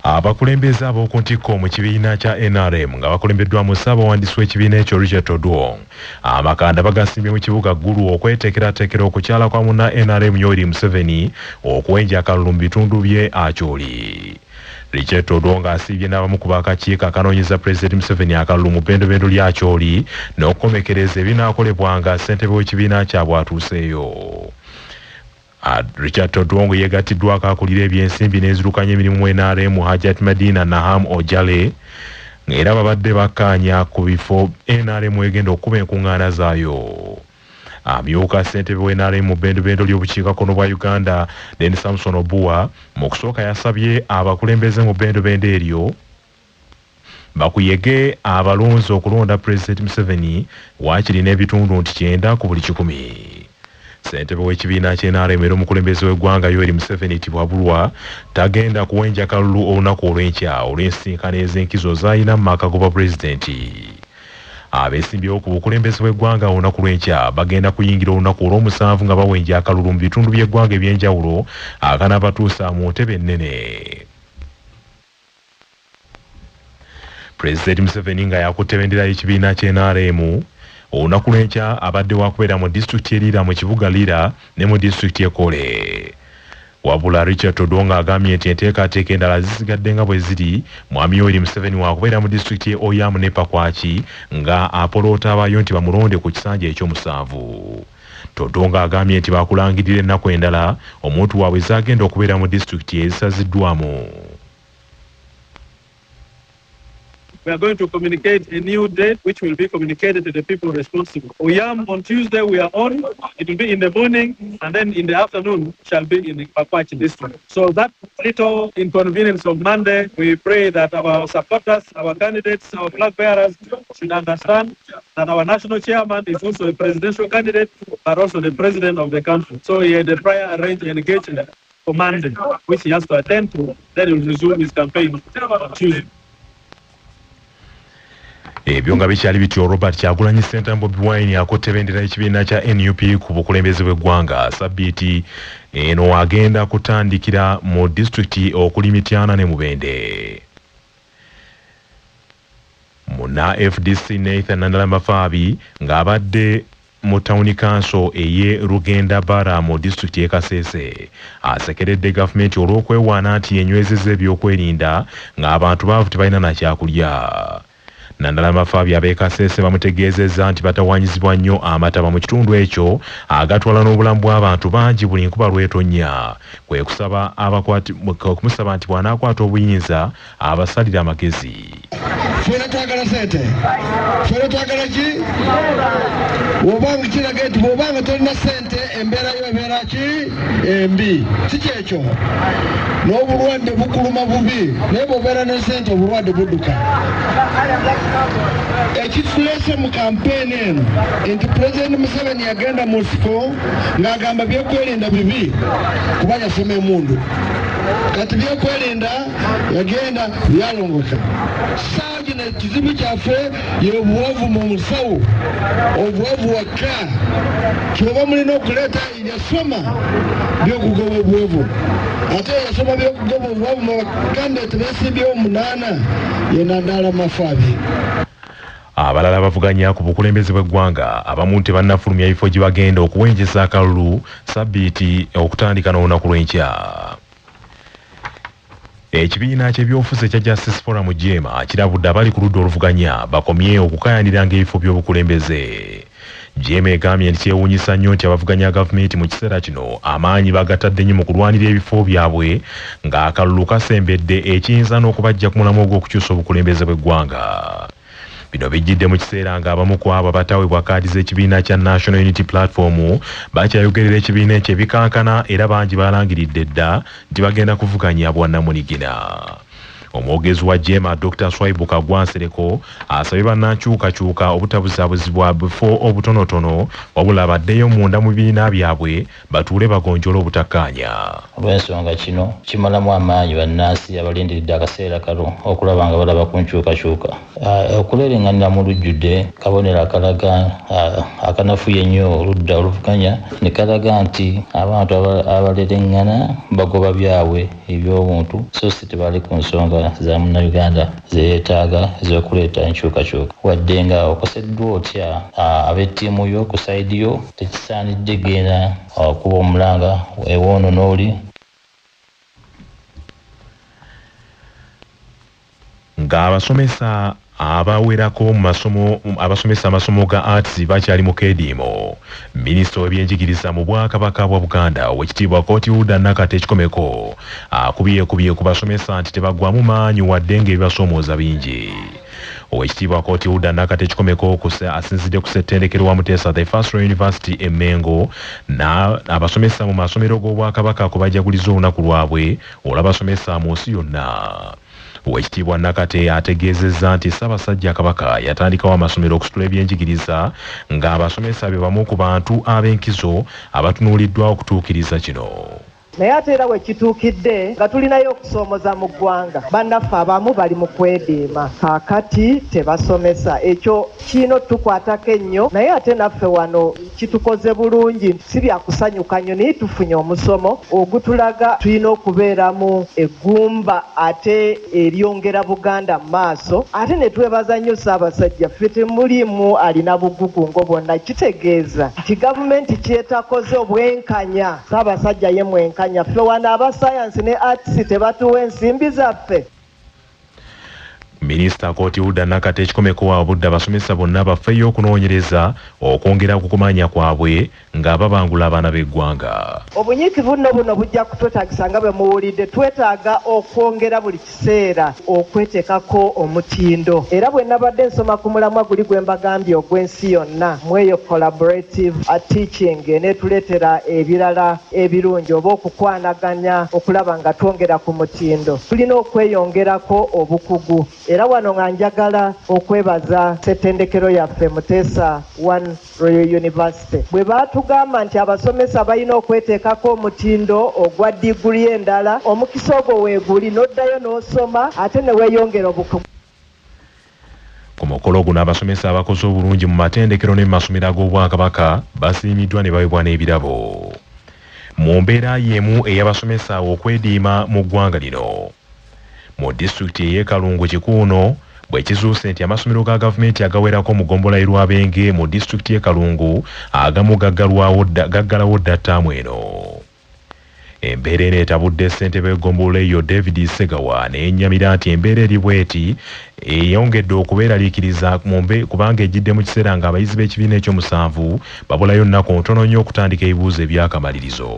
abakulembeze ab'oku ntikko mu kibiina kya NRM nga bakulembeddwamu ssaabawandiisi w'ekibiina ekyo Richard Odwong amakanda bagasimbye mu kibuga Gulu okweteekerateekera okukyala kwa munna NRM Yoweri Museveni okuwenja akalulu mu bitundu bye Acholi. Richard Odwong asiibye n'abamu ku bakakiiko akanoonyeza Pulezidenti Museveni akalulu mu bbendobendo lya Acholi n'okukomekereza ebinaakolebwanga ssentebe w'ekibiina kyabwe atuuseeyo. Richard Odwong yegattiddwako akulira ebyensimbi n'enzirukanya emirimu mu NRM Hajat Madina Naham Ojale ng'era babadde bakkaanya ku bifo NRM egenda okuba enkuŋŋaana zaayo. Amyuka ssentebe w'NRM mu bbendobendo ly'obukiikakkono bwa Uganda Dennis Samson Obuwa mu kusooka yasabye abakulembeze mu bbendobendo eryo bakuyege abalonzi okulonda Pulezidenti Museveni waakiri n'ebitundu nti 9 ku buli 100. Ssentebe w'ekibiina ky'NRM era omukulembeze w'eggwanga Yoweri Museveni tibwabulwa tagenda kuwenja kalulu olunaku olw'enkya olw'ensinkano ez'enkizo z'alina mu maka g'obwa pulezidenti. Abeesimbyewo ku bukulembeze bw'eggwanga olunaku lw'enkya bagenda kuyingira olunaku olw'omusanvu nga bawenja akalulu mu bitundu by'eggwanga eby'enjawulo akanaabatuusa mu ntebe ennene. Pulezidenti Museveni nga yakutte bendera y'ekibiina ky'NRM olunaku lw'enkya abadde wakubeera mu disitulikiti eriira mu kibuga Lira ne mu disitulikiti Ekole. Wabula Richard Odwong agambye nti enteekateeka endala zisigadde nga bwe ziri mwami Yoweri Museveni wakubeera mu disitulikiti Oyam ne Pakwach nga apoloota abayo nti bamulonde ku kisanja eky'omusanvu. Odwong agambye nti bakulangirira ennaku endala omuntu waabwe zagenda okubeera mu disitulikiti ezisaziddwamu. We are going to communicate a new date which will be communicated to the people responsible. Oyam on Tuesday we are on. It will be in the morning and then in the afternoon shall be in the Pakwach district. So that little inconvenience of Monday, we pray that our supporters, our candidates, our flag bearers should understand that our national chairman is also a presidential candidate but also the president of the country. So he had a prior arranged engagement for Monday which he has to attend to. Then he will resume his campaign on Tuesday. Ebyo nga bikyali bityo Robert Kyagulanyi Ssentamu Bobi Wine akotte bendera y'ekibiina kya NUP ku bukulembeze bw'eggwanga sabbiiti eno agenda kutandikira mu disitulikiti okuli Mityana ne Mubende. Munna FDC Nathan Nandala-Mafaabi ng'abadde mu tawuni kanso eye Rugenda Bara mu disitulikiti y'e Kasese asekeredde gavumenti olw'okwewaana nti yenywezezza ebyokwerinda ng'abantu baavu tebalina na kyakulya. Nandala-Mafaabi ab'e Kasese bamutegeezezza nti batawaanyizibwa nnyo amataba mu kitundu ekyo agatwala n'obulamu bw'abantu bangi buli nkuba lw'etonnya kwe kusaba okumusaba nti bw'anaakwata obuyinza abasalira amagezi. Fena twagala sente. Fena twagala ki? Wobanga kiraga nti bw'obanga tolina sente embeera yo ebeera ki? Embi. Si kyekyo. N'obulwadde bukuluma bubi naye bw'obeera ne sente obulwadde budduka. Ekituleese mu kampeni eno nti Pulezidenti Museveni yagenda mu nsiko ng'agamba byokwerinda bibi kuba yasoma emundu. Kati byokwerinda yagenda byalongoka. Saa gino ekizibu kyaffe y'obuwavu mu musawo obuwavu wakka kyoba mulina okuleeta yasoma byokugoba obuwavu ate yasoma byokugoba obuwavu mu bakandidate beesimbyewo 8 ye Nandala-Mafaabi. Abalala bavuganya ku bukulembeze bw'eggwanga abamu tebannafulumya ebifo gye bagenda okuwenjeza akalulu sabbiiti okutandika n'olunaku lw'enkya. Ekibiina ky'ebyobufuzi ekya Justice Forum Jema kirabudde abali ku ludda oluvuganya bakomye okukayaniranga ebifo by'obukulembeze. Jema egambye nti kyewuunyisa nnyo nti abavuganya gavumenti mu kiseera kino amaanyi bagatadde nnyo mu kulwanira ebifo byabwe ng'akalulu kasembedde ekiyinza n'okubajja ku mulamu ogw'okukyusa obukulembeze bw'eggwanga. Bino bijjidde mu kiseera ng'abamu ku abo abataweebwa kaadi z'ekibiina kya National Unity Platform bakyayogerera ekibiina ekyo ebikankana era bangi balangiridde dda nti bagenda kuvuganya bwannamunigina. Omwogezi wa Jema Dr. Swaibu Kagwansereko asabye bannankyukakyuka obutabuzabuzibwa bifo obutonotono wabula baddeyo munda mu bibiina byabwe batuule bagonjola obutakkaanya. Olw'ensonga kino kimalamu amaanyi bannansi abalindiridde akaseera kano okulaba nga balaba ku nkyukakyuka. Okulerenganira mu lujjudde kabonero akalaga akanafuye nnyo oludda oluvuganya ne kalaga nti abantu abalerengana bagoba byabwe eby'obuntu so si tebali ku nsonga za munnayuganda zeyeetaaga ez'okuleeta enkyukakyuka. Wadde nga okoseddwa otya ab'ettiimu yo ku sayidi yo tekisaanidde genda kuba omulanga ewoono n'oli. Ng'abasomesa abawerako abasomesa amasomo ga arts bakyali mu keediimo. Minisita w'ebyenjigiriza mu Bwakabaka bwa Buganda Oweekitiibwa Kotiwuda Nakate Kikomeko akubye ku basomesa nti tebagwamu maanyi wadde ng'ebibasoomooza bingi. Oweekitiibwa Kotiwuda Nakate Kikomeko asinzidde ku ssettendekero wa Muteesa the First University e Mengo abasomesa mu masomero g'Obwakabaka kubajaguliza olunaku lwabwe olw'abasomesa mu nsi yonna. Oweekitiibwa Nakate ategeezezza nti Ssaabasajja Kabaka yatandikawo amasomero okusitula ebyenjigiriza ng'abasomesa be bamu ku bantu ab'enkizo abatunuuliddwa okutuukiriza kino. Naye ate era wekituukidde nga tulinayo okusoomoza mu ggwanga bannaffe abamu bali mu kwediima kaakati tebasomesa. Ekyo kino tukwatako ennyo naye ate naffe wano kitukoze bulungi si byakusanyuka nnyo naye tufunye omusomo ogutulaga tulina okubeeramu eggumba ate eryongera Buganda mu maaso ate ne twebaza nnyo Ssaabasajja ffe temulimu alina bugugungo bwonna kitegeeza nti gavumenti kyetakoze obwenkanya Ssaabasajja ye mwenkanya ffe wano aba science ne arts tebatuwa ensimbi zaffe. Minisita Kotiwuda Nakate Kikomeko abudde abasomesa bonna baffeyo okunoonyereza okwongera ku kumanya kwabwe ng'ababangula abaana b'eggwanga. Obunyiikivu nno buno bujja kutwetaagisa nga bwe muwulidde twetaaga okwongera buli kiseera okweteekako omutindo era bwe nabadde nsoma ku mulamwa guli gwe mbagambye ogw'ensi yonna mweyo collaborative teaching neetuleetera ebirala ebirungi oba okukwanaganya okulaba nga twongera ku mutindo. Tulina okweyongerako obukugu era wano nga njagala okwebaza ssettendekero yaffe Muteesa Royal University bwe baatugamba nti abasomesa balina okweteekako omutindo ogwa diguli endala omukisa ogwo weeguli n'oddayo n'osoma ate ne weeyongera obukugu. Ku mukolo guno abasomesa abakoze obulungi mu matendekero ne mu masomero g'Obwakabaka basiimiddwa ne baweebwa n'ebirabo. Mu mbeera y'emu ey'abasomesa okwediima mu ggwanga lino. Mu disitulikiti ey'e Kalungu Kikuuno bwe kizuuse nti amasomero ga gavumenti agawerako mu ggombolola y'e Lwabenge mu disitulikiti y'e Kalungu agamu gaggalawo dda ttaamu eno. Embeera eno etabudde ssentebe w'eggombolola eyo David Segawa n'ennyamira nti embeera eri bw'eti eyongedde okubeeraliikiriza kubanga ejjidde mu kiseera ng'abayizi b'ekibiina ekyomusanvu babulayo nnaku ntono nnyo okutandika ebibuuzo eby'akamalirizo.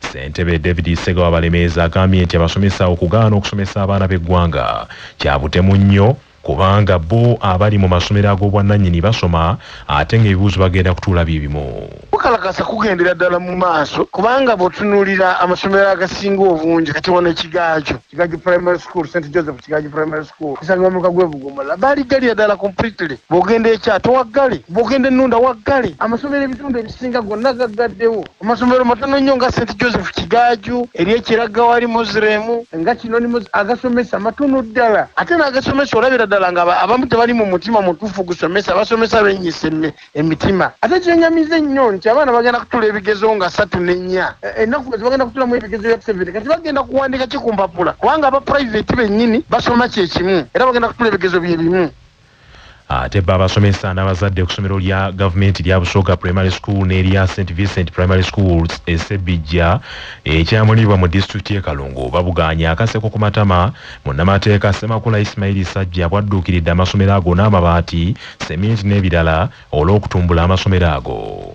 Ssentebe David Segawa Balemeeza agambye nti abasomesa okugaana okusomesa abaana b'eggwanga kya butemu nnyo kubanga bo abali mu masomero ag'obwannannyini basoma ate ng'ebibuuzo bagenda kutuula bibimu. Kukalakasa kugendera ddala mu maaso kubanga bw'otunuulira amasomero agasinga obungi kati wano Kigaju Primary School, St. Joseph Kigaju Primary School isanga mu kagwe Bugomola bali gali ddala completely. Bw'ogenda Ekyato waggale, bw'ogenda Ennunda waggale, amasomero ebitundu ebisinga gonna gaggaddewo. Amasomero matono nnyo nga St. Joseph Kigaju eri Ekiraga wali Muslim nga kino ni agasomesa matono ddala ate n'agasomesa olabira ddala nga abamu tebali mu mutima mutuufu gusomesa abasomesa bennyise emitima ate kyenyamize nnyo nti abaana bagenda kutula ebigezo nga 3 ne 4 ennaku ezi bagenda kutulamu ebigezo bya 7 kati bagenda kuwandika ki ku mpapula kubanga aba private bennyini basoma kyekimu era bagenda kutula ebigezo bye bimu. Ate abasomesa n'abazadde ku ssomero lya gavumenti lya Busoga Primary School n'erya St. Vincent Primary Schools Essebijja ekyamulibwa mu disitulikiti y'e Kalungu babugaanya akaseko ku matama munnamateeka Ssemakula Ismail Sajja bwadduukiridde amasomero ago n'amabaati seminti n'ebirala olw'okutumbula amasomero ago.